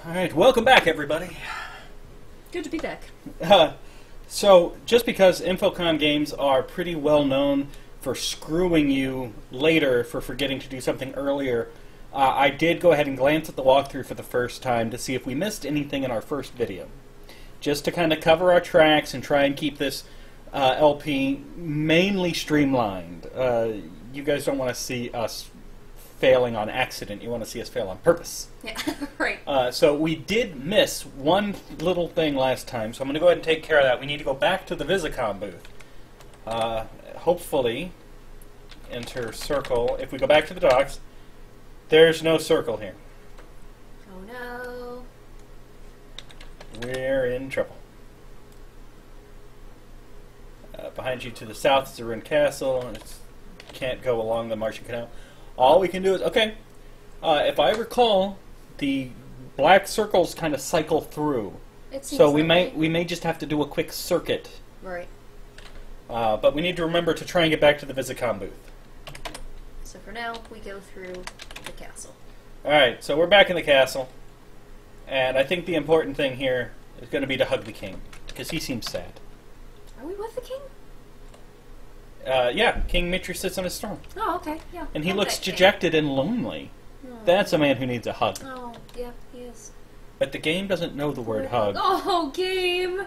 Alright, welcome back, everybody. Good to be back. So, just because Infocom games are pretty well known for screwing you later for forgetting to do something earlier, I did go ahead and glance at the walkthrough for the first time to see if we missed anything in our first video. Just to kind of cover our tracks and try and keep this LP mainly streamlined. You guys don't want to see us failing on accident. You want to see us fail on purpose. Yeah, right. So we did miss one little thing last time, so I'm going to go ahead and take care of that. We need to go back to the Visicom booth. Hopefully, enter circle. If we go back to the docks, there's no circle here. Oh no. We're in trouble. Behind you to the south is a ruined castle. It can't go along the Martian Canal. All we can do is, okay, if I recall, the black circles kind of cycle through. It seems So we we may just have to do a quick circuit. Right. But we need to remember to try and get back to the Visicom booth. So for now, we go through the castle. Alright, so we're back in the castle. And I think the important thing here is going to be to hug the king, because he seems sad. Are we with the king? Yeah, King Mitri sits on his throne. Oh, okay, yeah. And he Love looks that king. dejected and lonely. Oh. That's a man who needs a hug. Oh, yeah, he is. But the game doesn't know the word hug. Oh, game!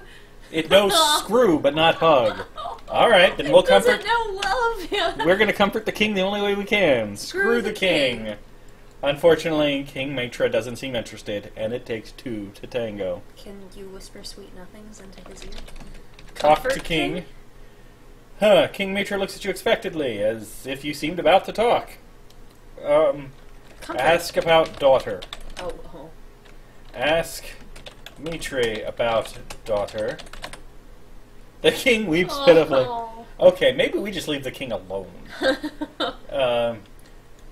It knows screw, but not hug. Alright, then we'll comfort... It doesn't know love him! We're going to comfort the king the only way we can. Screw the king. Unfortunately, King Mitra doesn't seem interested, and it takes two to tango. Can you whisper sweet nothings into his ear? Talk to Comfort King. Huh, King Mitra looks at you expectantly, as if you seemed about to talk. Comfort. Ask about daughter. Oh. Ask Mitri about daughter. The king weeps Oh. pitifully. Okay, maybe we just leave the king alone.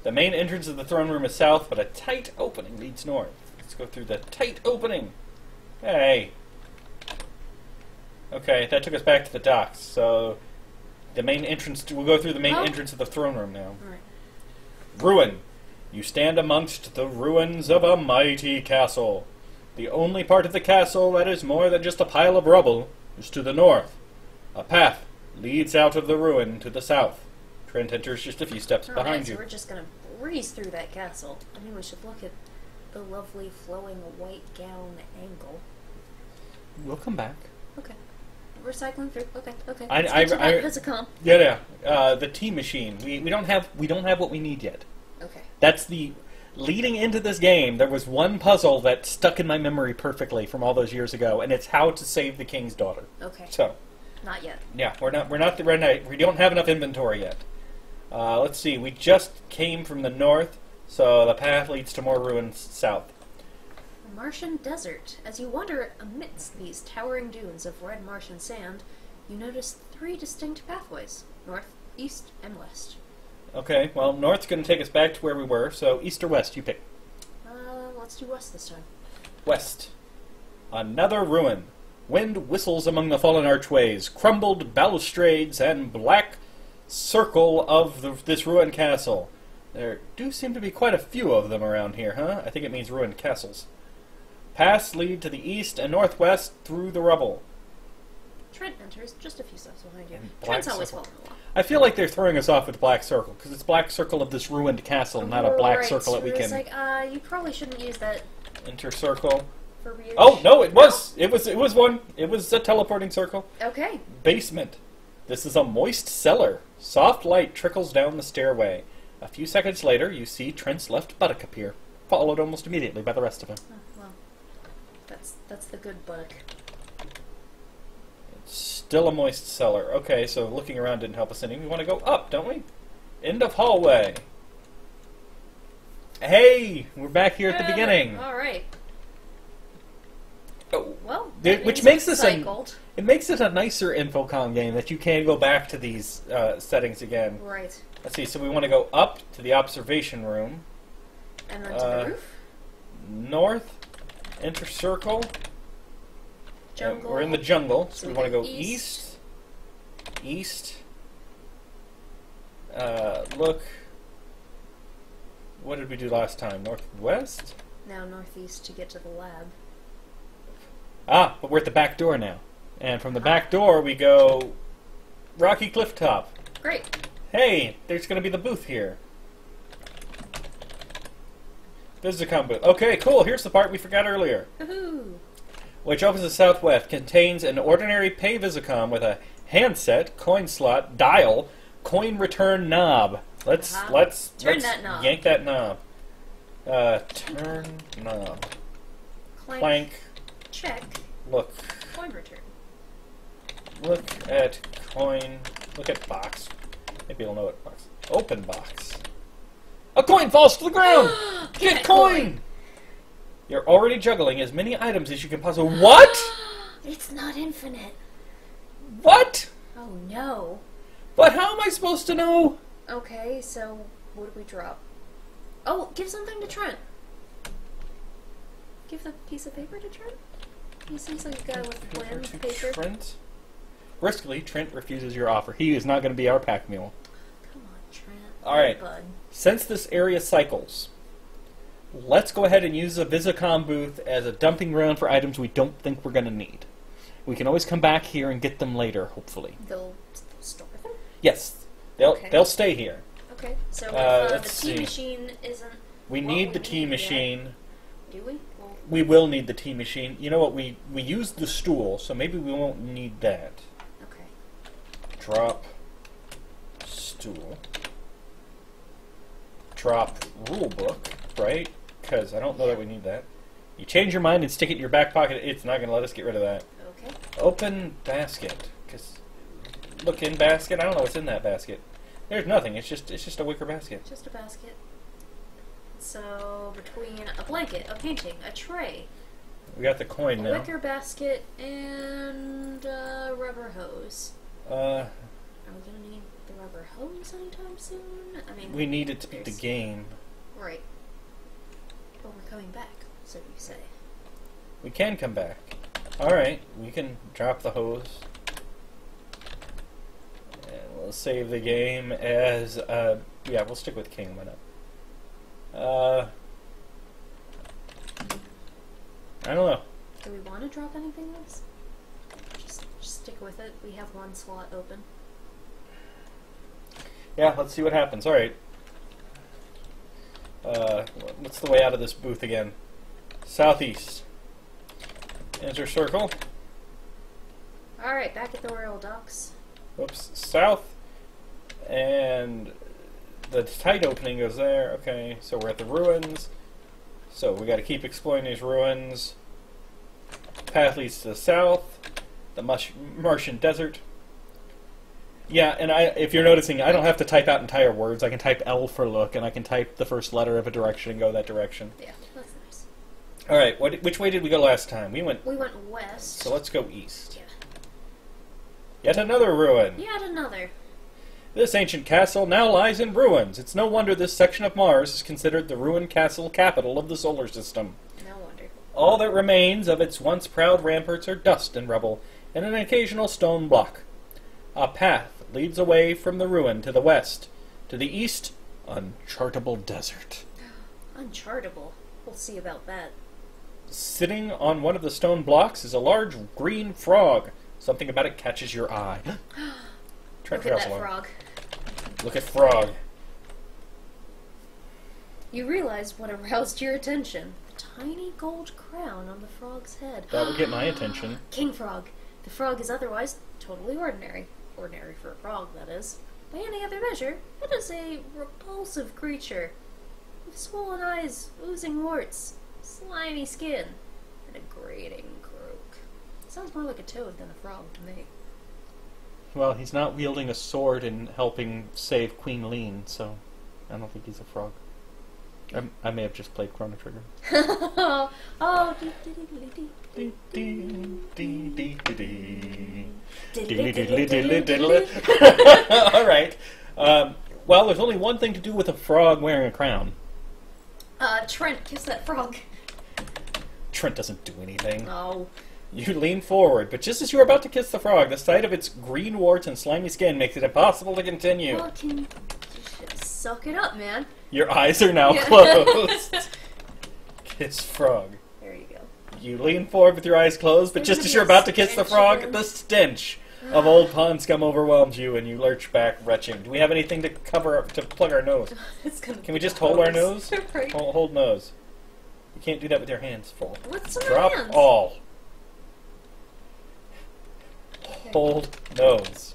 The main entrance of the throne room is south, but a tight opening leads north. Let's go through the tight opening. Hey. Okay, that took us back to the docks, so the main entrance, we'll go through the main entrance of the throne room now. Alright. Ruin. You stand amongst the ruins of a mighty castle. The only part of the castle that is more than just a pile of rubble is to the north. A path leads out of the ruin to the south. Trent enters just a few steps behind So you. we're just gonna breeze through that castle. I think we should look at the lovely flowing white gown angle. We'll come back. Okay. We're cycling through. Okay. I- Let's get to that I- Visicom. Yeah. The tea machine. We don't have what we need yet. Okay. That's the leading into this game. There was one puzzle that stuck in my memory perfectly from all those years ago, and it's how to save the king's daughter. Okay. So, Not yet. yeah, we don't have enough inventory yet. Let's see. We just came from the north, so the path leads to more ruins south. A Martian desert. As you wander amidst these towering dunes of red Martian sand, you notice 3 distinct pathways: north, east, and west. Okay, well, north's going to take us back to where we were, so east or west, you pick. Let's do west this time. West. Another ruin. Wind whistles among the fallen archways, crumbled balustrades, and black circle of this ruined castle. There do seem to be quite a few of them around here, huh? I think it means ruined castles. Paths lead to the east and northwest through the rubble. Trent enters just a few steps behind you. And Trent's black always circle. following along. I feel like they're throwing us off with Black Circle, because it's Black Circle of this ruined castle, not a black Right, circle that so we it's can like, you probably shouldn't use that enter circle. verbiage. Oh, no, it was one. It was a teleporting circle. Okay. Basement. This is a moist cellar. Soft light trickles down the stairway. A few seconds later, you see Trent's left buttock appear, followed almost immediately by the rest of him. Oh, well, that's the good buttock. Still a moist cellar. Okay, so looking around didn't help us any. We want to go up, don't we? End of hallway. Hey, we're back here at the beginning. All right. Oh, Well, which makes this cycled. it makes it a nicer Infocom game that you can go back to these settings again. Right. Let's see. So we want to go up to the observation room. And then to the roof. North. Enter circle. Jungle. We're in the jungle, so we want to go east. East. Look. What did we do last time? Northwest? Now northeast to get to the lab. Ah, but we're at the back door now. And from the back door, we go Rocky Cliff Top. Great. Hey, there's going to be the booth here. Visicom booth. Okay, cool. Here's the part we forgot earlier. Woohoo! Which opens the southwest, contains an ordinary pay Visicom with a handset, coin slot, dial, coin return knob. Let's Turn that knob. yank that knob. Turn knob. Clank. Check. Look. Coin return. Look at coin. Look at box. Maybe you'll know what box. Open box. A coin falls to the ground! Get coin! You're already juggling as many items as you can possibly. What? It's not infinite. What? Oh no. But how am I supposed to know? Okay, so what do we drop? Oh, give something to Trent. Give the piece of paper to Trent? He seems like a guy with plans, paper. Trent? Briskly, Trent refuses your offer. He is not going to be our pack mule. Come on, Trent. Alright. Bud. Since this area cycles, let's go ahead and use the Visicom booth as a dumping ground for items we don't think we're going to need. We can always come back here and get them later, hopefully. They'll store them? Yes. They'll stay here. Okay, so if the let's tea see. machine isn't... We need the tea machine. Do we? Well, We will need the tea machine. You know what? We used the stool, so maybe we won't need that. okay. Drop stool. Drop rule book, right? Because I don't know that we need that. You change your mind and stick it in your back pocket. It's not going to let us get rid of that. Okay. Open basket. Because look in basket. I don't know what's in that basket. There's nothing. It's just a wicker basket. Just a basket. So, between a blanket, a painting, a tray, We got the coin a now. wicker basket, and a rubber hose. Uh, Are we gonna need the rubber hose anytime soon? I mean, we need it to beat the game. right. But we're coming back, so you say. We can come back. Alright, we can drop the hose. And we'll save the game as, yeah, we'll stick with King, why not? I don't know. Do we want to drop anything else? Just stick with it. We have one slot open. Yeah, let's see what happens. Alright. What's the way out of this booth again? Southeast. Enter circle. Alright, back at the Royal Docks. Whoops. South. And the tight opening goes there. Okay, so we're at the ruins. So we got to keep exploring these ruins. Path leads to the south. The Martian desert. Yeah, and if you're noticing, I don't have to type out entire words. I can type L for look, and I can type the first letter of a direction and go that direction. Yeah, that's nice. All right, which way did we go last time? We went west. So let's go east. Yeah. Yet another ruin. Yet another. This ancient castle now lies in ruins. It's no wonder this section of Mars is considered the ruined castle capital of the solar system. No wonder. All that remains of its once proud ramparts are dust and rubble, and an occasional stone block. A path leads away from the ruin to the west. To the east, unchartable desert. Unchartable. We'll see about that. Sitting on one of the stone blocks is a large green frog. Something about it catches your eye. Look at that frog. Look at frog. You realize what aroused your attention. The tiny gold crown on the frog's head. That would get my attention. King frog. The frog is otherwise totally ordinary. Ordinary for a frog, that is. By any other measure, it is a repulsive creature. With swollen eyes, oozing warts, slimy skin, and a grating croak. Sounds more like a toad than a frog to me. Well, he's not wielding a sword and helping save Queen Lean, so I don't think he's a frog. I may have just played Chrono Trigger. Oh, All right. Well, there's only one thing to do with a frog wearing a crown. Trent, kiss that frog. Trent doesn't do anything. Oh. You lean forward, but just as you are about to kiss the frog, the sight of its green warts and slimy skin makes it impossible to continue. Well, suck it up, man. Your eyes are now closed. Kiss frog. There you go. You lean forward with your eyes closed, but just as you're about to kiss the frog, the stench of old pond scum overwhelms you, and you lurch back, retching. Do we have anything to cover up, to plug our nose? Can we just hold our nose? Right. Hold nose. You can't do that with your hands full. What's in Drop my hands? all. Hold nose.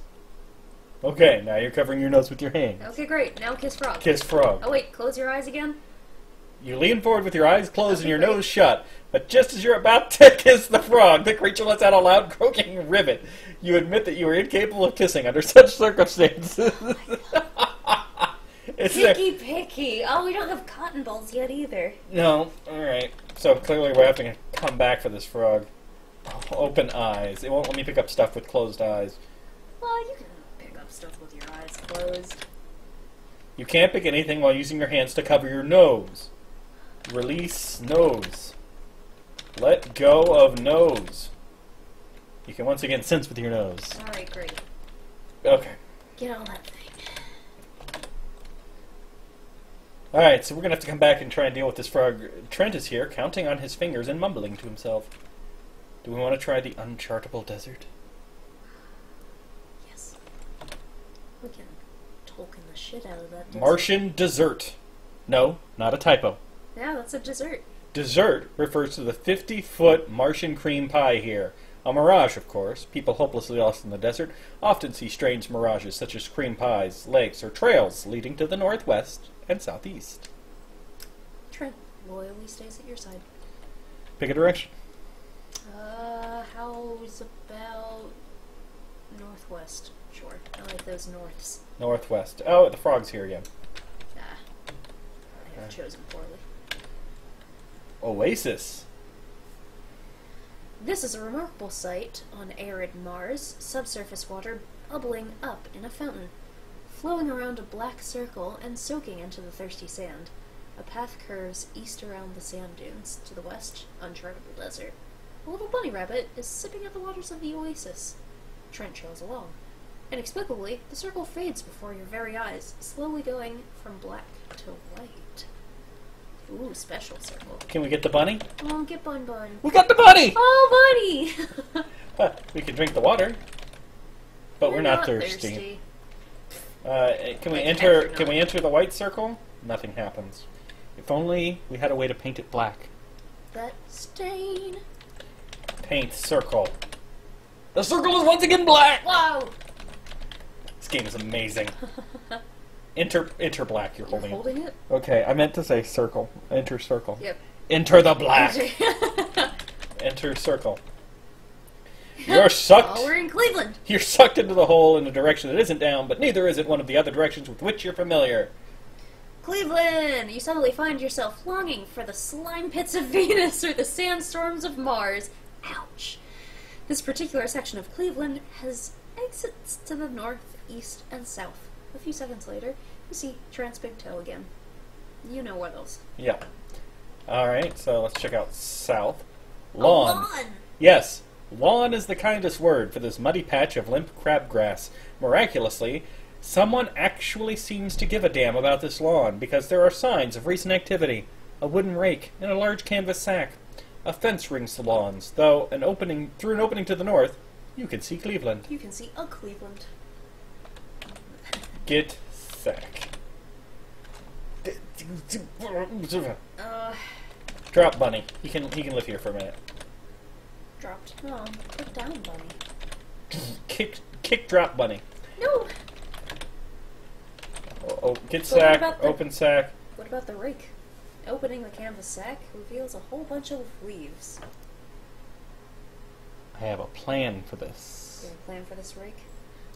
Okay, now you're covering your nose with your hands. Okay, great. Now kiss frog. Kiss frog. Oh wait, close your eyes again. You lean forward with your eyes closed and your nose shut, but just as you're about to kiss the frog, the creature lets out a loud croaking rivet. You admit that you are incapable of kissing under such circumstances. Picky. Oh, we don't have cotton balls yet either. No, alright. So clearly we're having to come back for this frog. Open eyes. It won't let me pick up stuff with closed eyes. Well, you can pick up stuff with your eyes closed. You can't pick anything while using your hands to cover your nose. Release nose. Let go of nose. You can once again sense with your nose. Alright, great. Okay. Get all that thing. Alright, so we're going to have to come back and try and deal with this frog. Trent is here, counting on his fingers and mumbling to himself. Do we want to try the unchartable desert? Yes. We can Tolkien the shit out of that desert. Martian dessert. No, not a typo. Yeah, that's a dessert. Dessert refers to the 50-foot Martian cream pie here. A mirage, of course. People hopelessly lost in the desert often see strange mirages such as cream pies, lakes, or trails leading to the northwest and southeast. Trent loyally stays at your side. Pick a direction. How's about northwest? Sure. I like those norths. Northwest. Oh, the frog's here again. I have chosen poorly. Oasis. This is a remarkable sight on arid Mars, subsurface water bubbling up in a fountain, flowing around a black circle and soaking into the thirsty sand. A path curves east around the sand dunes. To the west, unchartable desert. A little bunny rabbit is sipping at the waters of the oasis. Trent trails along. Inexplicably, the circle fades before your very eyes, slowly going from black to white. Ooh, special circle. Can we get the bunny? Oh, get Bun Bun. We got the bunny! Oh, bunny! We can drink the water, but we're not thirsty. Can we enter the white circle? Nothing happens. If only we had a way to paint it black. That stain. Paint circle. The circle is once again black! Wow! This game is amazing. Enter black. You're holding it. Okay, I meant to say circle. Enter circle. Yep. Enter the black. Enter circle. You're sucked. Oh, we're in Cleveland. You're sucked into the hole in a direction that isn't down, but neither is it one of the other directions with which you're familiar. Cleveland! You suddenly find yourself longing for the slime pits of Venus or the sandstorms of Mars. Ouch. This particular section of Cleveland has exits to the north, east, and south. A few seconds later, you see Trent's big toe again. You know what else. Yeah. Alright, so let's check out south. Lawn. Lawn! Yes. Lawn is the kindest word for this muddy patch of limp crabgrass. Miraculously, someone actually seems to give a damn about this lawn, because there are signs of recent activity. A wooden rake and a large canvas sack. A fence rings the lawns, though through an opening to the north, you can see Cleveland. You can see a Cleveland. Get sack. Drop bunny. He can live here for a minute. Dropped. Oh, put down, bunny. Kick drop bunny. No! Oh, get But sack, open sack. What about the rake? Opening the canvas sack reveals a whole bunch of leaves. I have a plan for this. You have a plan for this rake?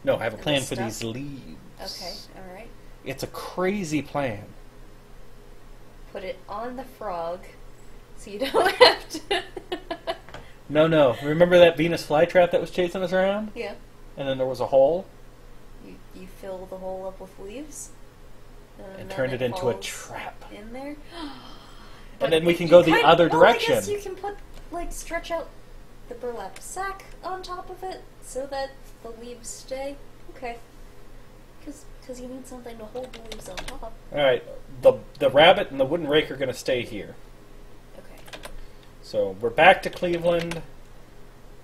No, I have a And plan this for stuff? these leaves. Okay, alright. It's a crazy plan. Put it on the frog so you don't have to... No. Remember that Venus flytrap that was chasing us around? Yeah. And then there was a hole? You fill the hole up with leaves? And turned it into a trap. In there? And then we can go the other direction. I guess you can stretch out the burlap sack on top of it so that the leaves stay. Okay. Because you need something to hold the leaves on top. Alright, the rabbit and the wooden rake are going to stay here. Okay. So we're back to Cleveland,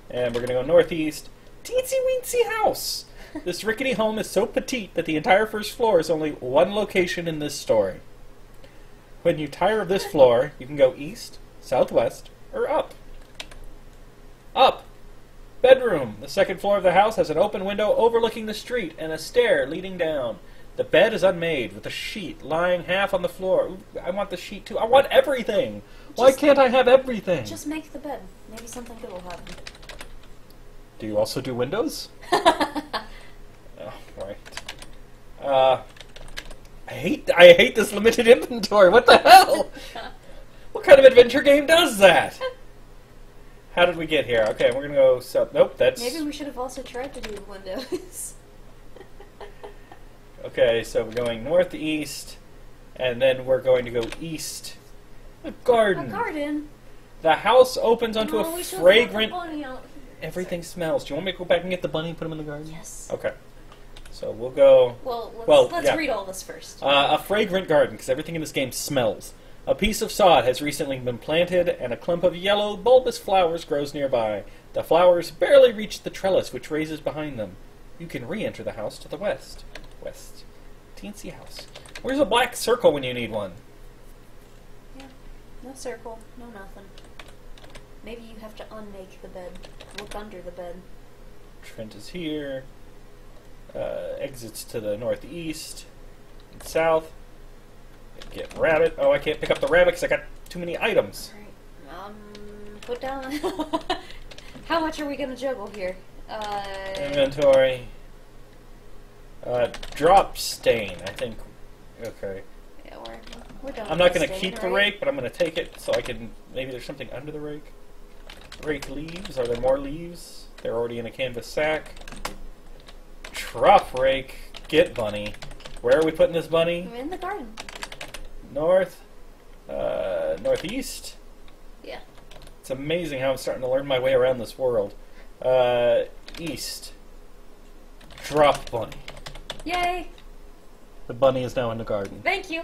and we're going to go northeast. Teensy-weensy house! This rickety home is so petite that the entire first floor is only one location in this story. When you tire of this floor, you can go east, southwest, or up. Up! Bedroom. The second floor of the house has an open window overlooking the street and a stair leading down. The bed is unmade, with a sheet lying half on the floor. Ooh, I want the sheet too. I want everything! Why can't I have everything? Just make the bed. Maybe something good will happen. Do you also do windows? Oh, right. I hate this limited inventory. What the hell? What kind of adventure game does that? How did we get here? Okay, we're gonna go south. Nope, that's... Maybe we should have also tried to do windows. Okay, so we're going northeast, and then we're going to go east. A garden. A garden? The house opens onto No, a we should fragrant... have the bunny out. Everything smells. Do you want me to go back and get the bunny and put him in the garden? Yes. Okay. So we'll go... Well, let's read all this first. A fragrant garden, because everything in this game smells. A piece of sod has recently been planted, and a clump of yellow, bulbous flowers grows nearby. The flowers barely reach the trellis which raises behind them. You can re-enter the house to the west. West. Teensy house. Where's a black circle when you need one? Yeah. No circle. No nothing. Maybe you have to unmake the bed. Look under the bed. Trent is here. Exits to the northeast and south. Get rabbit. Oh, I can't pick up the rabbit because I got too many items. Alright. Put down... How much are we going to juggle here? Inventory. Drop stain, I think. Okay. Yeah, we're done. I'm not with going to stain, keep the right? rake, but I'm going to take it so I can... Maybe there's something under the rake. Rake leaves. Are there more leaves? They're already in a canvas sack. Drop rake. Get bunny. Where are we putting this bunny? We're in the garden. North. Northeast. Yeah. It's amazing how I'm starting to learn my way around this world. East. Drop bunny. Yay! The bunny is now in the garden. Thank you.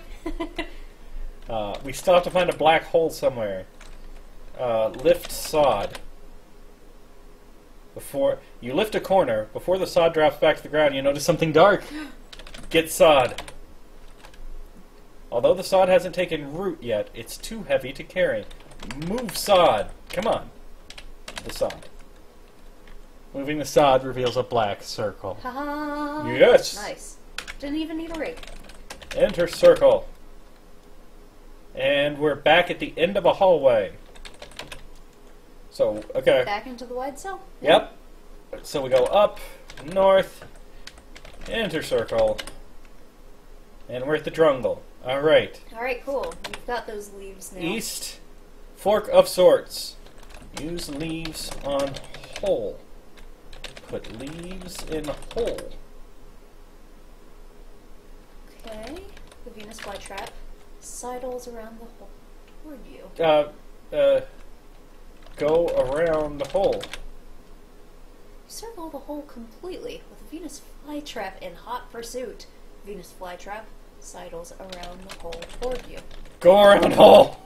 We still have to find a black hole somewhere. Lift sod. Before you lift a corner, before the sod drops back to the ground, you notice something dark. Get sod. Although the sod hasn't taken root yet, it's too heavy to carry. Move sod. Come on. The sod. Moving the sod reveals a black circle. Haha. Yes. Nice. Didn't even need a rake. Enter circle. And we're back at the end of a hallway. So, okay. Back into the wide cell. Yep. So we go up, north, enter circle, and we're at the drungle. Alright. Alright, cool. We've got those leaves now. East, fork of sorts. Use leaves on hole. Put leaves in hole. Okay. The Venus flytrap sidles around the hole toward you. Go around the hole. Circle the hole completely with a Venus flytrap in hot pursuit. Venus flytrap sidles around the hole toward you. Go around hole!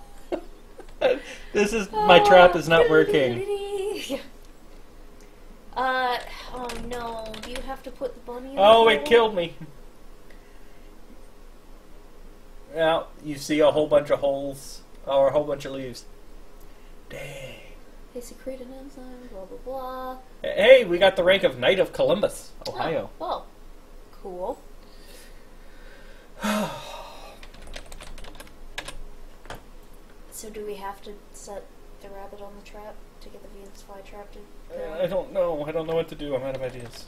This is... my trap is not working. Oh no. Do you have to put the bunny in the Oh, hole? it killed me. Now, you see a whole bunch of holes, or a whole bunch of leaves. Dang. They secrete an enzyme, blah blah blah. Hey, we got the rank of Knight of Columbus, Ohio. Oh, well, cool. So do we have to set the rabbit on the trap to get the Venus flytrap to go? I don't know. I don't know what to do. I'm out of ideas.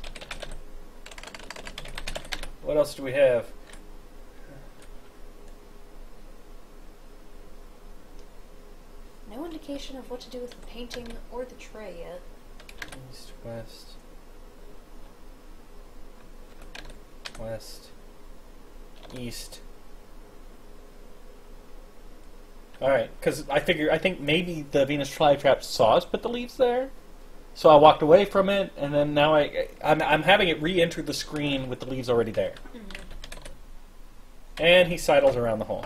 What else do we have? No indication of what to do with the painting or the tray yet. East, west. West. East. Alright, because I think maybe the Venus flytrap saw us put the leaves there. So I walked away from it, and then now I'm having it re-enter the screen with the leaves already there. Mm-hmm. And he sidles around the hole.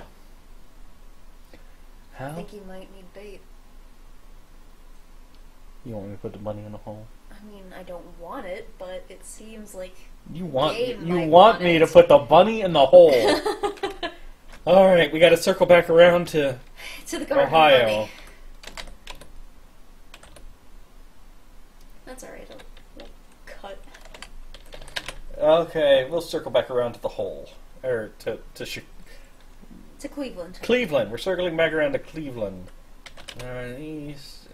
I How? think you might need bait. You want me to put the bunny in the hole? I mean, I don't want it, but it seems like You want might want me want to it. put the bunny in the hole. All right, we got to circle back around to the Garden of Ohio. Money. That's alright. We'll cut. Okay, we'll circle back around to the hole. Or to To Cleveland. Cleveland. We're circling back around to Cleveland. East,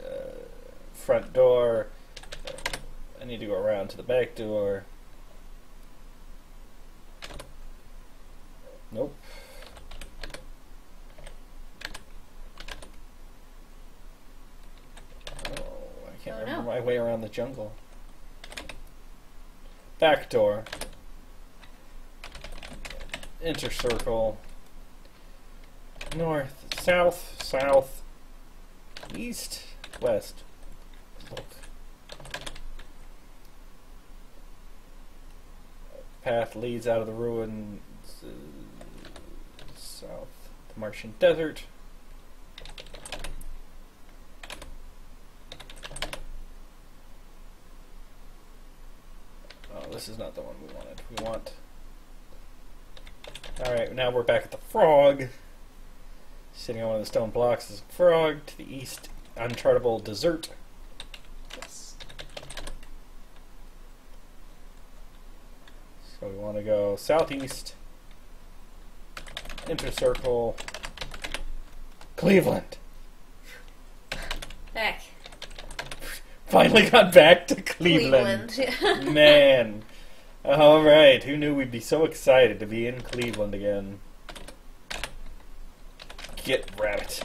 front door. I need to go around to the back door. Nope. Oh, I can't remember my way around the jungle. Back door. Enter circle. North, south, south, east, west. Look. Path leads out of the ruins south. The Martian desert. Oh, this is not the one we wanted. We want... Alright, now we're back at the frog. Sitting on one of the stone blocks is a frog. To the east, unchartable desert. Yes. So we want to go southeast. Enter circle. Cleveland. Back. Finally got back to Cleveland. Man. Alright, who knew we'd be so excited to be in Cleveland again? Get rabbit.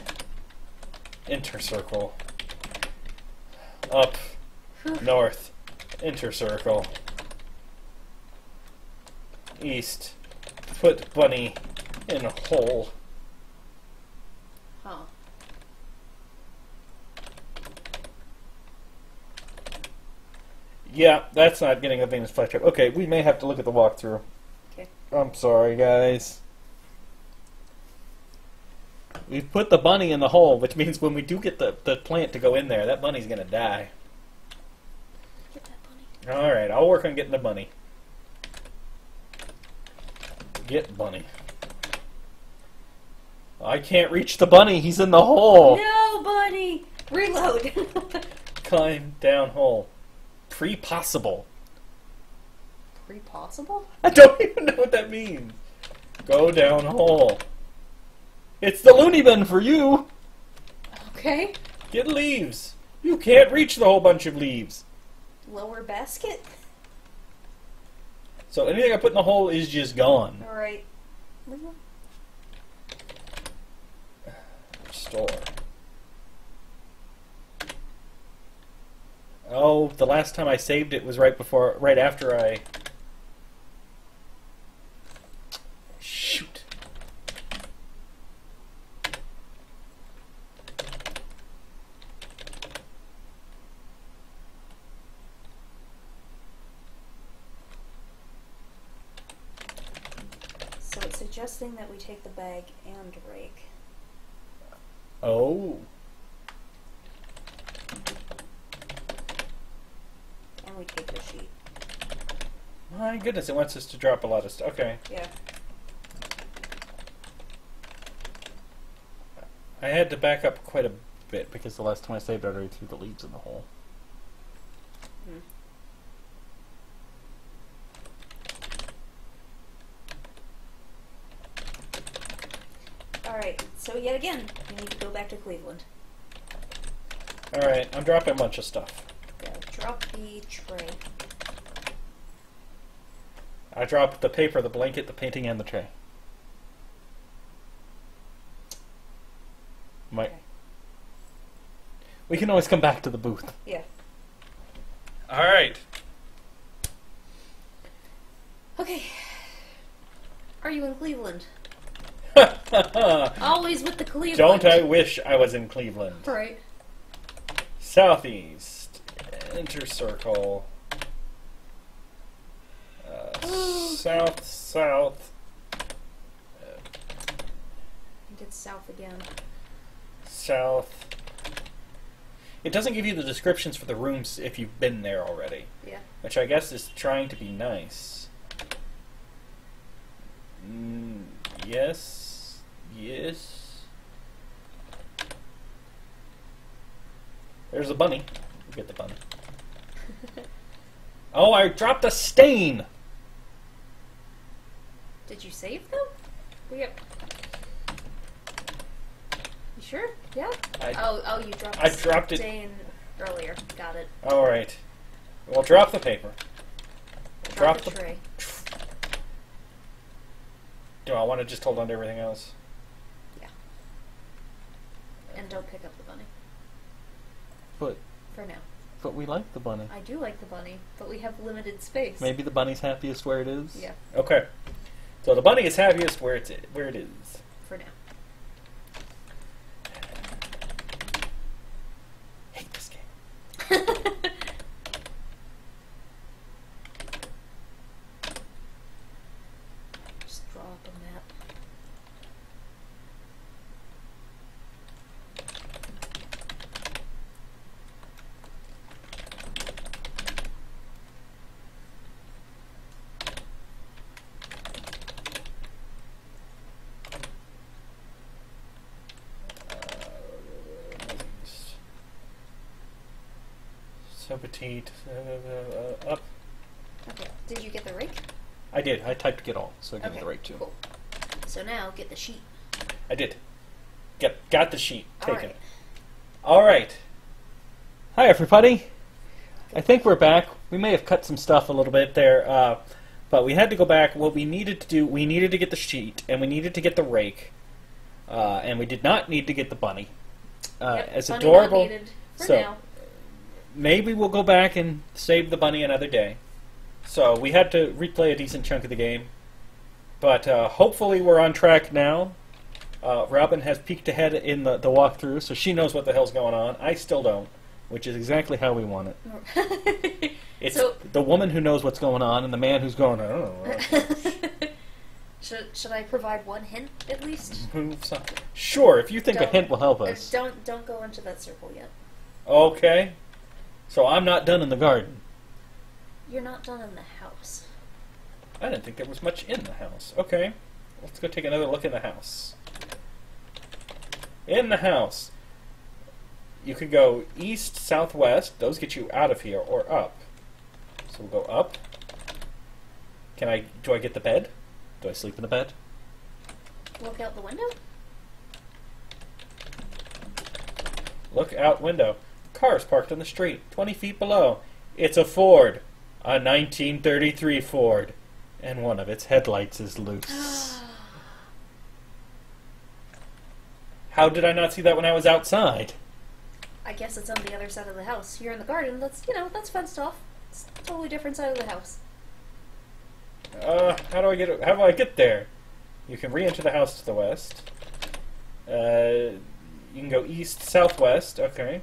Enter circle. Up. North. Enter circle. East. Put bunny in a hole. Huh. Yeah, that's not getting a Venus flytrap. Okay, we may have to look at the walkthrough. Okay. I'm sorry, guys. We've put the bunny in the hole, which means when we do get the plant to go in there, that bunny's going to die. Get that bunny. Alright, I'll work on getting the bunny. Get bunny. I can't reach the bunny. He's in the hole. No, bunny! Reload! Climb down hole. Pre-possible. Pre-possible? I don't even know what that means. Go down hole. It's the loony bin for you. Okay. Get leaves. You can't reach the whole bunch of leaves. Lower basket? So anything I put in the hole is just gone. Alright. Restore. Oh, the last time I saved it was right after I... Shoot. So it's suggesting that we take the bag and rake. Oh. And we take the sheet. My goodness, it wants us to drop a lot of stuff. Okay. Yeah. I had to back up quite a bit because the last time I saved I already threw the leaves in the hole. Hmm. Alright, so yet again, we need to go back to Cleveland. Alright, I'm dropping a bunch of stuff. Drop the tray. I dropped the paper, the blanket, the painting, and the tray. Okay. We can always come back to the booth. Yeah. Alright. Okay. Are you in Cleveland? Always with the Cleveland. Don't I wish I was in Cleveland. Right. Southeast. Enter circle. South, south. I think it's south again. South. It doesn't give you the descriptions for the rooms if you've been there already. Yeah. Which I guess is trying to be nice. Yes. Yes. There's a bunny. You get the bunny. Oh, I dropped a stain! Did you save them? You sure? Yeah? You dropped I dropped it stain earlier. Got it. Alright. Well, drop the paper. Drop the tray. Do I want to just hold on to everything else? Yeah. And don't pick up the bunny. But For now. we like the bunny. I do like the bunny, but we have limited space. Maybe the bunny's happiest where it is? Yeah. Okay. So the bunny is happiest where it is. For now. Hate this game. Just draw up a map. So petite. Up. Okay. Did you get the rake? I did. I typed get all, so give me Okay, the right too. Cool. So now get the sheet. I did. Got the sheet. Taken Alright. it. Alright. Hi, everybody. I think we're back. We may have cut some stuff a little bit there, but we had to go back. What we needed to do, we needed to get the sheet, and we needed to get the rake, and we did not need to get the bunny. Yep, As bunny adorable. not needed for So, now. maybe we'll go back and save the bunny another day. So we had to replay a decent chunk of the game. But hopefully we're on track now. Robyn has peeked ahead in the walkthrough, so she knows what the hell's going on. I still don't, which is exactly how we want it. It's the woman who knows what's going on and the man who's going, I don't know. Should I provide one hint at least? Sure, if you think a hint will help us. Don't go into that circle yet. Okay. So I'm not done in the garden. You're not done in the house. I didn't think there was much in the house. Okay. Let's go take another look in the house. In the house. You could go east, southwest. Those get you out of here, or up. So we'll go up. Do I get the bed? Do I sleep in the bed? Look out the window? Look out window. Cars parked on the street, 20 feet below. It's a Ford. A 1933 Ford. And one of its headlights is loose. How did I not see that when I was outside? I guess it's on the other side of the house. You're in the garden. That's fenced off. It's a totally different side of the house. How do I get there? You can re-enter the house to the west. You can go east, southwest. Okay.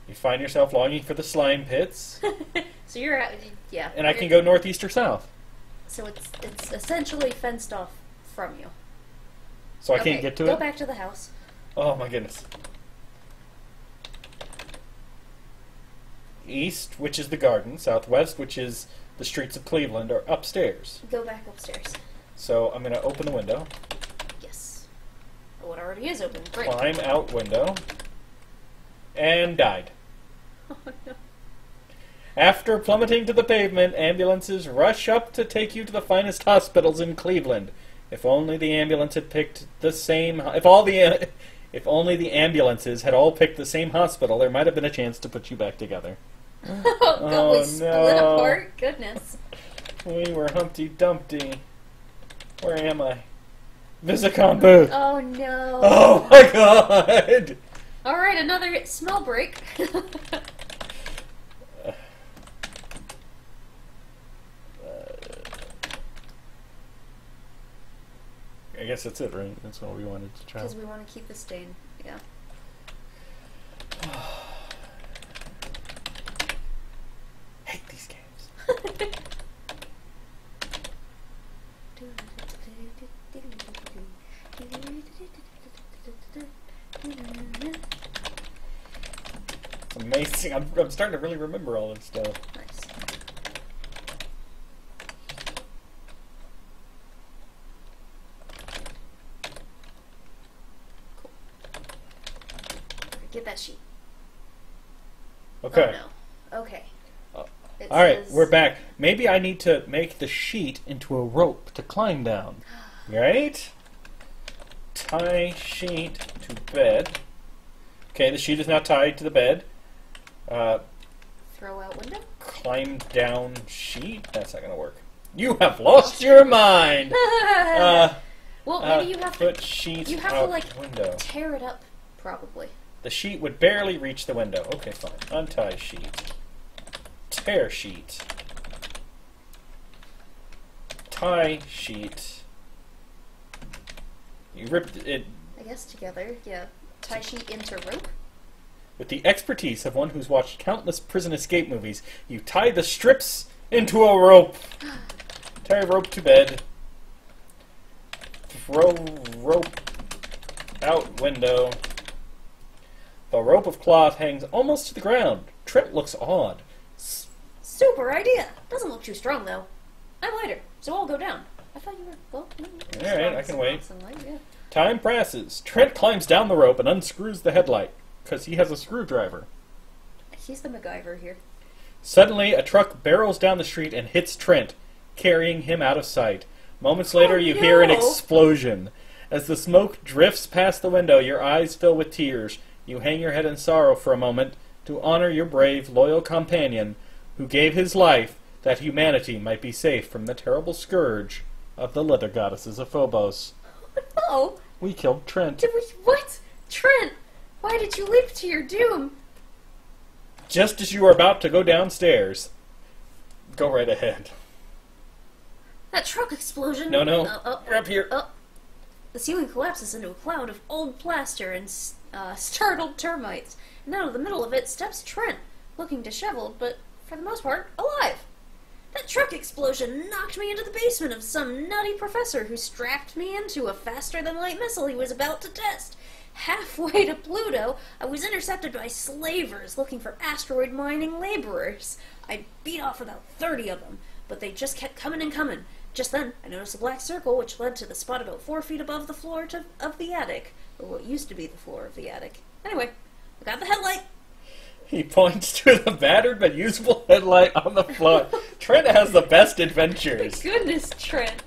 You find yourself longing for the slime pits. So you're at, yeah. And I can go northeast or south. So it's essentially fenced off from you. So I can't get to it? Go back to the house. Oh my goodness. East, which is the garden. Southwest, which is the streets of Cleveland, are upstairs. Go back upstairs. So I'm going to open the window. Yes. Oh, it already is open. Great. Climb out window. And died. Oh no. After plummeting to the pavement, ambulances rush up to take you to the finest hospitals in Cleveland. If only the ambulance had picked the same... If only the ambulances had all picked the same hospital, there might have been a chance to put you back together. Oh, we split apart? Goodness. We were Humpty Dumpty. Where am I? Visicom booth. Oh no. Oh my god! Alright, another smell break. I guess that's it, right? That's all we wanted to try. Because we want to keep the stain, yeah. Hate these games. amazing. I'm starting to really remember all this stuff. Nice. Cool. Get that sheet. Okay. Oh, no. Okay. Alright, we're back. Maybe I need to make the sheet into a rope to climb down. Right? Tie sheet to bed. Okay, the sheet is now tied to the bed. Throw out window? Climb down sheet? That's not going to work. You have lost your mind! Well, maybe you have put sheet out like, window. Tear it up, probably. The sheet would barely reach the window. Okay, fine. Untie sheet. Tear sheet. Tie sheet. You ripped it. I guess together, yeah. Tie sheet into rope? With the expertise of one who's watched countless prison escape movies, you tie the strips into a rope. Tie a rope to bed. Throw rope out window. The rope of cloth hangs almost to the ground. Trent looks awed. Super idea! Doesn't look too strong, though. I'm lighter, so I'll go down. I thought you were... Well, alright, I can wait. Light, yeah. Time passes. Trent climbs down the rope and unscrews the headlight, because he has a screwdriver. He's the MacGyver here. Suddenly, a truck barrels down the street and hits Trent, carrying him out of sight. Moments later, you hear an explosion. As the smoke drifts past the window, your eyes fill with tears. You hang your head in sorrow for a moment to honor your brave, loyal companion who gave his life that humanity might be safe from the terrible scourge of the leather goddesses of Phobos. Oh! We killed Trent. Did we... What? Trent! Why did you leap to your doom? Just as you were about to go downstairs. Go right ahead. That truck explosion... No. We're up here. The ceiling collapses into a cloud of old plaster and startled termites. And out of the middle of it steps Trent, looking disheveled, but for the most part, alive. That truck explosion knocked me into the basement of some nutty professor who strapped me into a faster-than-light missile he was about to test. Halfway to Pluto, I was intercepted by slavers looking for asteroid mining laborers. I beat off about 30 of them, but they just kept coming and coming. Just then, I noticed a black circle which led to the spot about 4 feet above the floor of the attic, or what used to be the floor of the attic. Anyway, I got the headlight. He points to the battered but usable headlight on the floor. Trent has the best adventures. Goodness, Trent.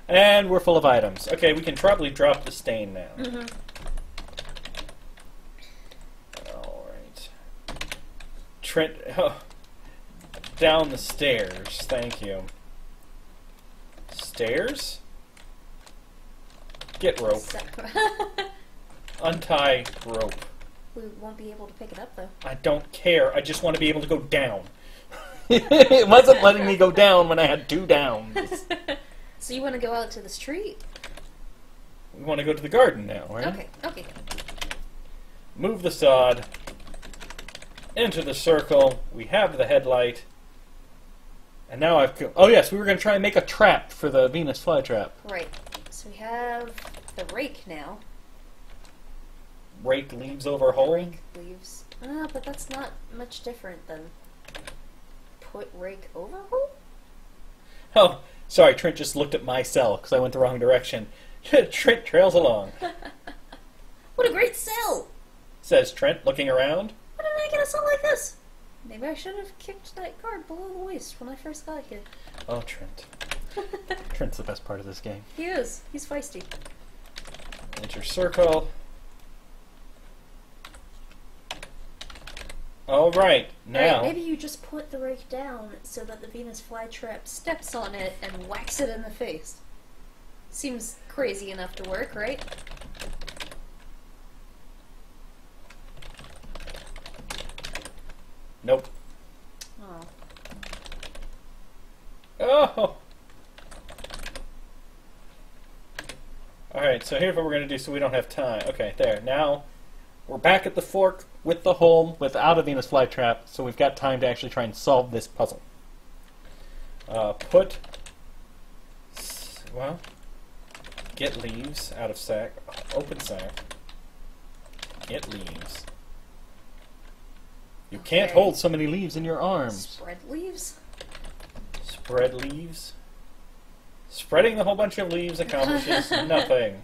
And we're full of items. Okay, we can probably drop the stain now. Mm-hmm. Alright. Trent... Oh, down the stairs. Thank you. Stairs? Get rope. Untie rope. We won't be able to pick it up, though. I don't care. I just want to be able to go down. It wasn't letting me go down when I had 2 downs. So you want to go out to the street? We want to go to the garden now, right? Okay. Move the sod. Enter the circle. We have the headlight. And now I've... Oh, yes, we were going to try and make a trap for the Venus flytrap. Right. So we have the rake now. Rake leaves over hole? Rake leaves. But that's not much different than put rake over hole? Oh, sorry, Trent just looked at my cell because I went the wrong direction. Trent trails along. What a great cell! Says Trent, looking around. How did I get a cell like this? Maybe I should have kicked that guard below the waist when I first got here. Oh, Trent. Trent's the best part of this game. He is. He's feisty. Enter circle. Alright, now... Maybe you just put the rake down so that the Venus flytrap steps on it and whacks it in the face. Seems crazy enough to work, right? Nope. Oh. Oh! Alright, so here's what we're going to do so we don't have time. Okay, there. Now, we're back at the fork with the hole without a Venus flytrap, so we've got time to actually try and solve this puzzle. Get leaves out of sack. Open sack. Get leaves. You can't hold so many leaves in your arms. Spread leaves? Spread leaves? Spreading a whole bunch of leaves accomplishes nothing.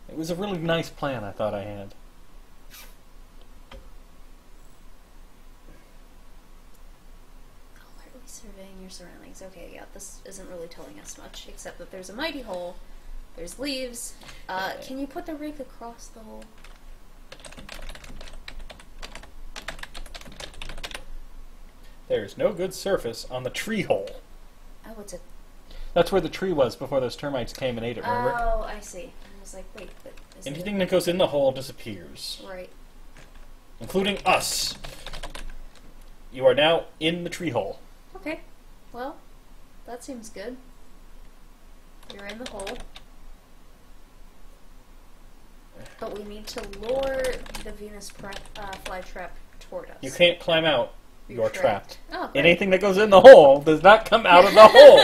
It was a really nice plan I thought I had. Alertly surveying your surroundings. Okay, yeah, this isn't really telling us much, except that there's a mighty hole, there's leaves. Can you put the rake across the hole? There's no good surface on the tree hole. Oh, it's a... That's where the tree was before those termites came and ate it, remember? Oh, I see. I was like, wait, but... Anything that goes in the hole disappears. Right. Including us. You are now in the tree hole. Okay. Well, that seems good. You're in the hole. But we need to lure the Venus flytrap toward us. You can't climb out. You're trapped. Oh, great. Anything that goes in the hole does not come out of the hole.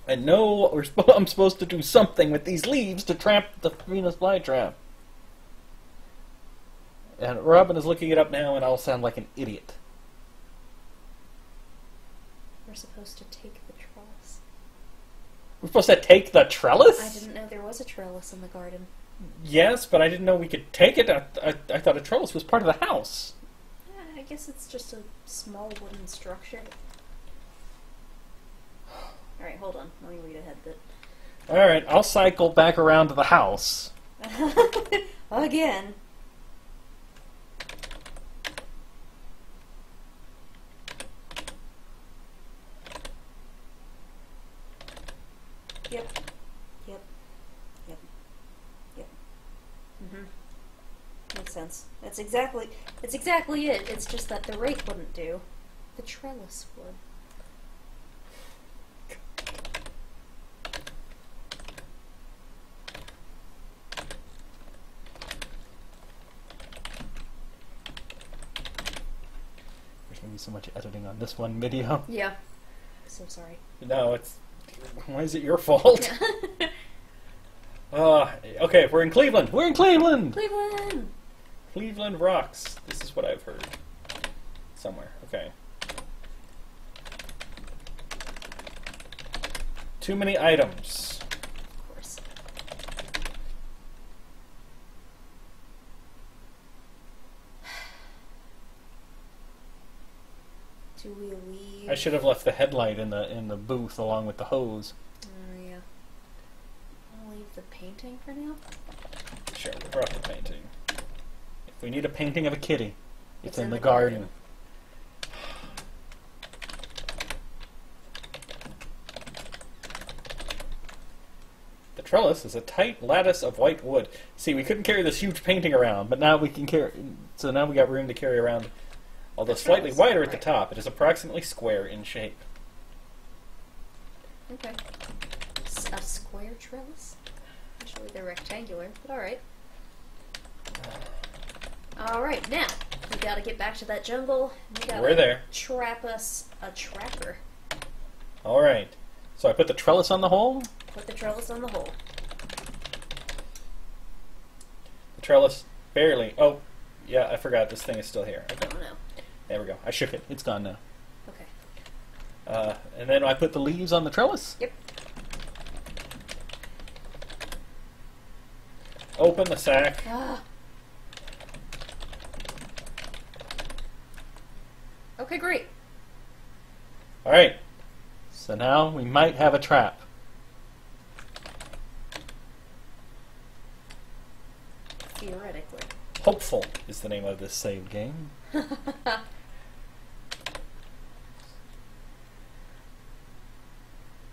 I know I'm supposed to do something with these leaves to trap the Venus flytrap. And Robyn is looking it up now, and I'll sound like an idiot. We're supposed to take the trellis. We're supposed to take the trellis? I didn't know there was a trellis in the garden. Yes, but I didn't know we could take it. I thought a trellis was part of the house. Yeah, I guess it's just a small wooden structure. Alright, hold on. Let me read ahead a bit. Alright, I'll cycle back around to the house. Again. Yep. Yep. Yep. Yep. Makes sense. It's exactly it. It's just that the rake wouldn't do. The trellis would. There's going to be so much editing on this one video. Yeah. So sorry. No, it's... Why is it your fault? Okay, we're in Cleveland. We're in Cleveland! Cleveland! Cleveland rocks. This is what I've heard. Somewhere. Okay. Too many items. Of course. Do we leave? I should have left the headlight in the booth along with the hose. Oh, yeah. I'll leave the painting for now. Sure, we brought the painting. If we need a painting of a kitty, it's in the garden. garden. The trellis is a tight lattice of white wood. See, we couldn't carry this huge painting around, but now we can carry... So now we got room to carry around... Although slightly wider at the top, it is approximately square in shape. Okay. A square trellis? Actually, they're rectangular, but alright. Alright, now, we gotta get back to that jungle. We're there. Trap us a trapper. Alright. So I put the trellis on the hole? Put the trellis on the hole. The trellis barely... Oh, yeah, I forgot this thing is still here. Okay. Oh no. There we go. I shook it. It's gone now. Okay. And then I put the leaves on the trellis? Yep. Open the sack. Ah. Okay, great. Alright. So now we might have a trap. Theoretically. Hopeful is the name of this save game.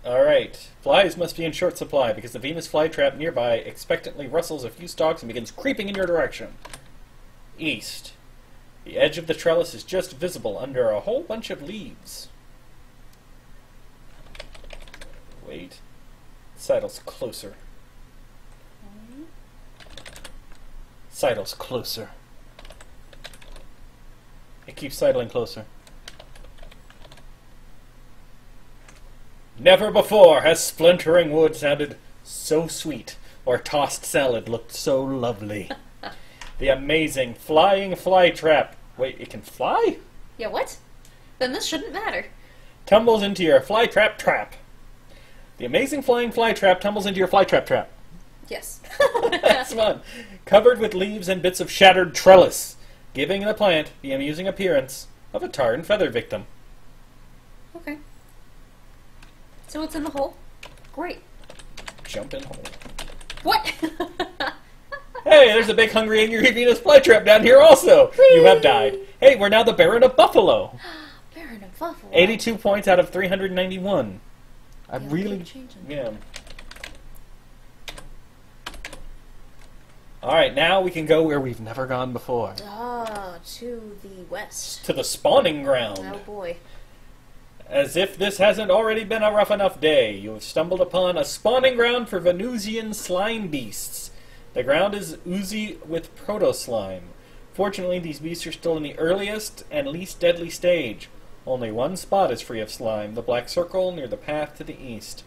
Alright. Flies must be in short supply because the Venus flytrap nearby expectantly rustles a few stalks and begins creeping in your direction. East. The edge of the trellis is just visible under a whole bunch of leaves. Wait. Sidle's closer. Sidle's closer. It keeps sidling closer. Never before has splintering wood sounded so sweet, or tossed salad looked so lovely. The amazing flying fly trap. Wait, it can fly? Yeah, what? Then this shouldn't matter. Tumbles into your fly trap trap. The amazing flying fly trap tumbles into your fly trap trap. Yes. That's fun. Covered with leaves and bits of shattered trellis, giving the plant the amusing appearance of a tar and feather victim. Okay. So it's in the hole? Great. Jump in hole. What? Hey, there's a big hungry angry Venus flytrap down here also. Whee! You have died. Hey, we're now the Baron of Buffalo. Baron of Buffalo. 82 points out of 391. I Yeah, really... keep changing. Yeah. Alright, now we can go where we've never gone before. Ah, to the west. To the spawning ground. Oh boy. As if this hasn't already been a rough enough day, you have stumbled upon a spawning ground for Venusian slime beasts. The ground is oozy with proto-slime. Fortunately, these beasts are still in the earliest and least deadly stage. Only one spot is free of slime, the black circle near the path to the east.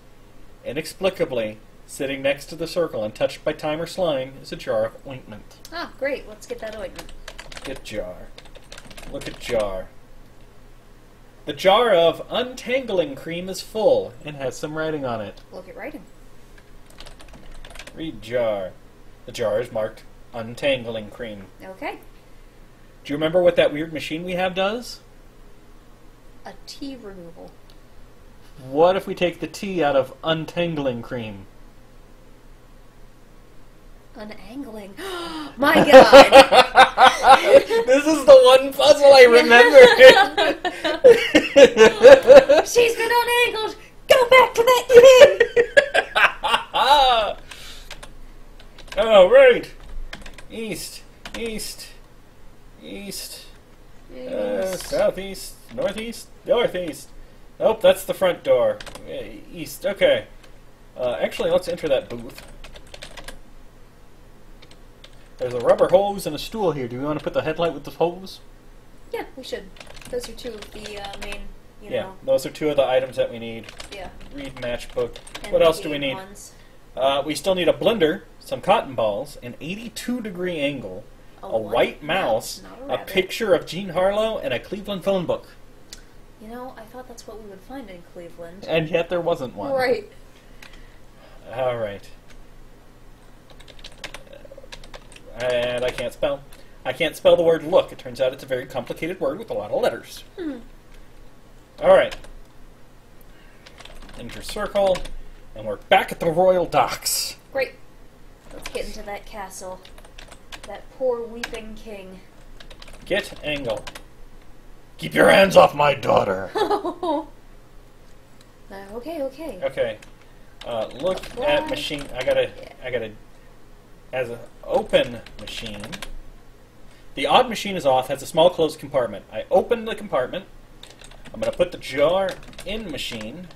Inexplicably, sitting next to the circle and touched by time or slime is a jar of ointment. Ah, great. Let's get that ointment. Get jar. Look at jar. The jar of untangling cream is full and has some writing on it. Look at writing. Read jar. The jar is marked untangling cream. Okay. Do you remember what that weird machine we have does? A tea removal. What if we take the T out of untangling cream? Unangling. My god! This is the one puzzle I remember. She's been unangled! Go back to that kid! Oh, right. East. Southeast. Northeast. Nope, that's the front door. East. Okay. Actually, let's enter that booth. There's a rubber hose and a stool here. Do we want to put the headlight with the hose? Yeah, we should. Those are two of the main, you Yeah, know. those are two of the items that we need. Yeah. Read matchbook. And What the else do we big need? ones. We still need a blender, some cotton balls, an 82-degree angle, a white mouse, not a a rabbit. picture of Jean Harlow, and a Cleveland phone book. You know, I thought that's what we would find in Cleveland. And yet there wasn't one. Right. All right. And I can't spell. I can't spell the word look. It turns out it's a very complicated word with a lot of letters. All right. Enter circle, and we're back at the Royal Docks. Great. Let's get into that castle. That poor weeping king. Get angle. Keep your hands off my daughter. Okay. Okay. Look at machine. I gotta. As an open machine. The odd machine is off. Has a small closed compartment. I open the compartment. I'm gonna put the jar in machine.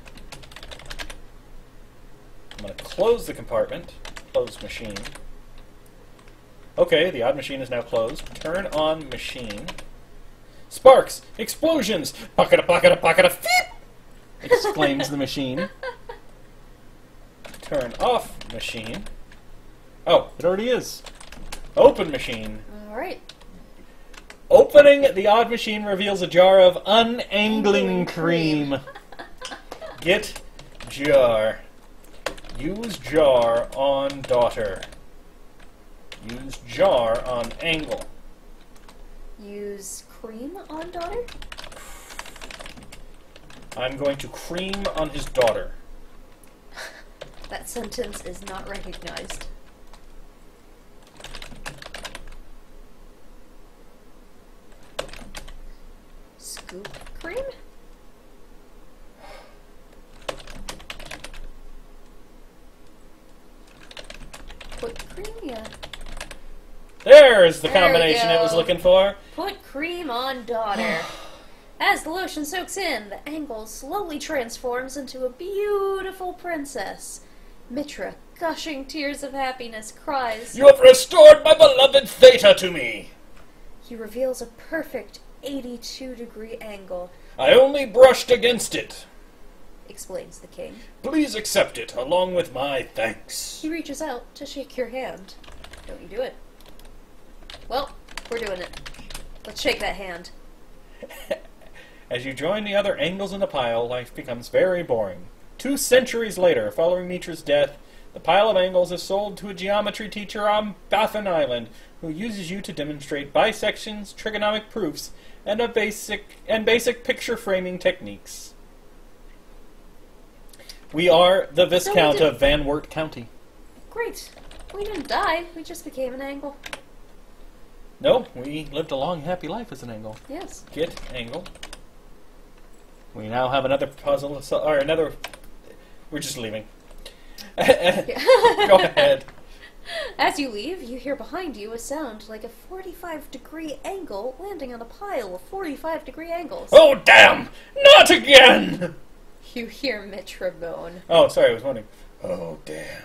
I'm gonna close the compartment. Close machine. Okay, the odd machine is now closed. Turn on machine. Sparks! Explosions! Pocket-a-pocket-a-pocket-a feet! Exclaims the machine. Turn off machine. Oh, it already is. Open machine. Alright. Opening the odd machine reveals a jar of unangling cream. Get jar. Use jar on daughter. Use jar on angle. Use cream on daughter? I'm going to cream on his daughter. That sentence is not recognized. Scoop cream? Put cream, yeah. There's the There we combination it was go. looking for. Put cream on daughter. As the lotion soaks in, the angle slowly transforms into a beautiful princess. Mitra, gushing tears of happiness, cries. You have restored my beloved Theta to me. He reveals a perfect 82-degree angle. I only brushed against it. explains the king. Please accept it, along with my thanks. He reaches out to shake your hand. Don't you do it? Well, we're doing it. Let's shake that hand. As you join the other angles in the pile, life becomes very boring. 2 centuries later, following Mitra's death, the pile of angles is sold to a geometry teacher on Baffin Island, who uses you to demonstrate bisections, trigonomic proofs, and basic picture framing techniques. We are the Viscount of Van Wert County. Great. We didn't die. We just became an angle. No, we lived a long, happy life as an angle. Yes. Get angle. We now have another puzzle, or another... We're just leaving. Go ahead. As you leave, you hear behind you a sound like a 45-degree angle landing on a pile of 45-degree angles. Oh, damn! Not again! You hear Mitra moan. Oh, sorry, I was wondering. Oh, damn.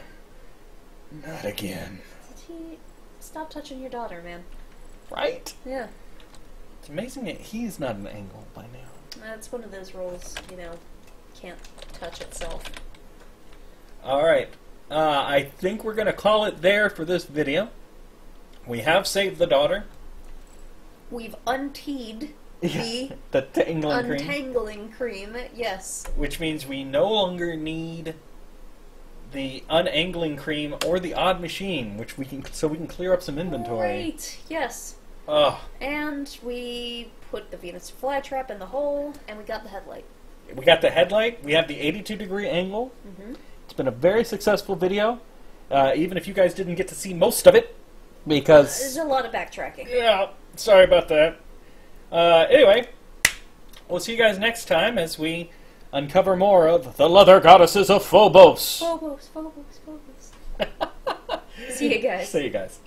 Not again. Did he stop touching your daughter, man? Right? Yeah. It's amazing that he's not an angle by now. That's one of those rules, can't touch itself. Alright. I think we're going to call it there for this video. We have saved the daughter. We've unteed the untangling cream, yes. Which means we no longer need the unangling cream or the odd machine, which we can clear up some inventory. Right, yes. Oh. And we put the Venus flytrap in the hole, and we got the headlight. We got the headlight. We have the 82-degree angle. Mm-hmm. It's been a very successful video, even if you guys didn't get to see most of it, because... There's a lot of backtracking. Yeah, sorry about that. Anyway, we'll see you guys next time as we uncover more of the Leather Goddesses of Phobos. Phobos, Phobos, Phobos. See you guys. See you guys.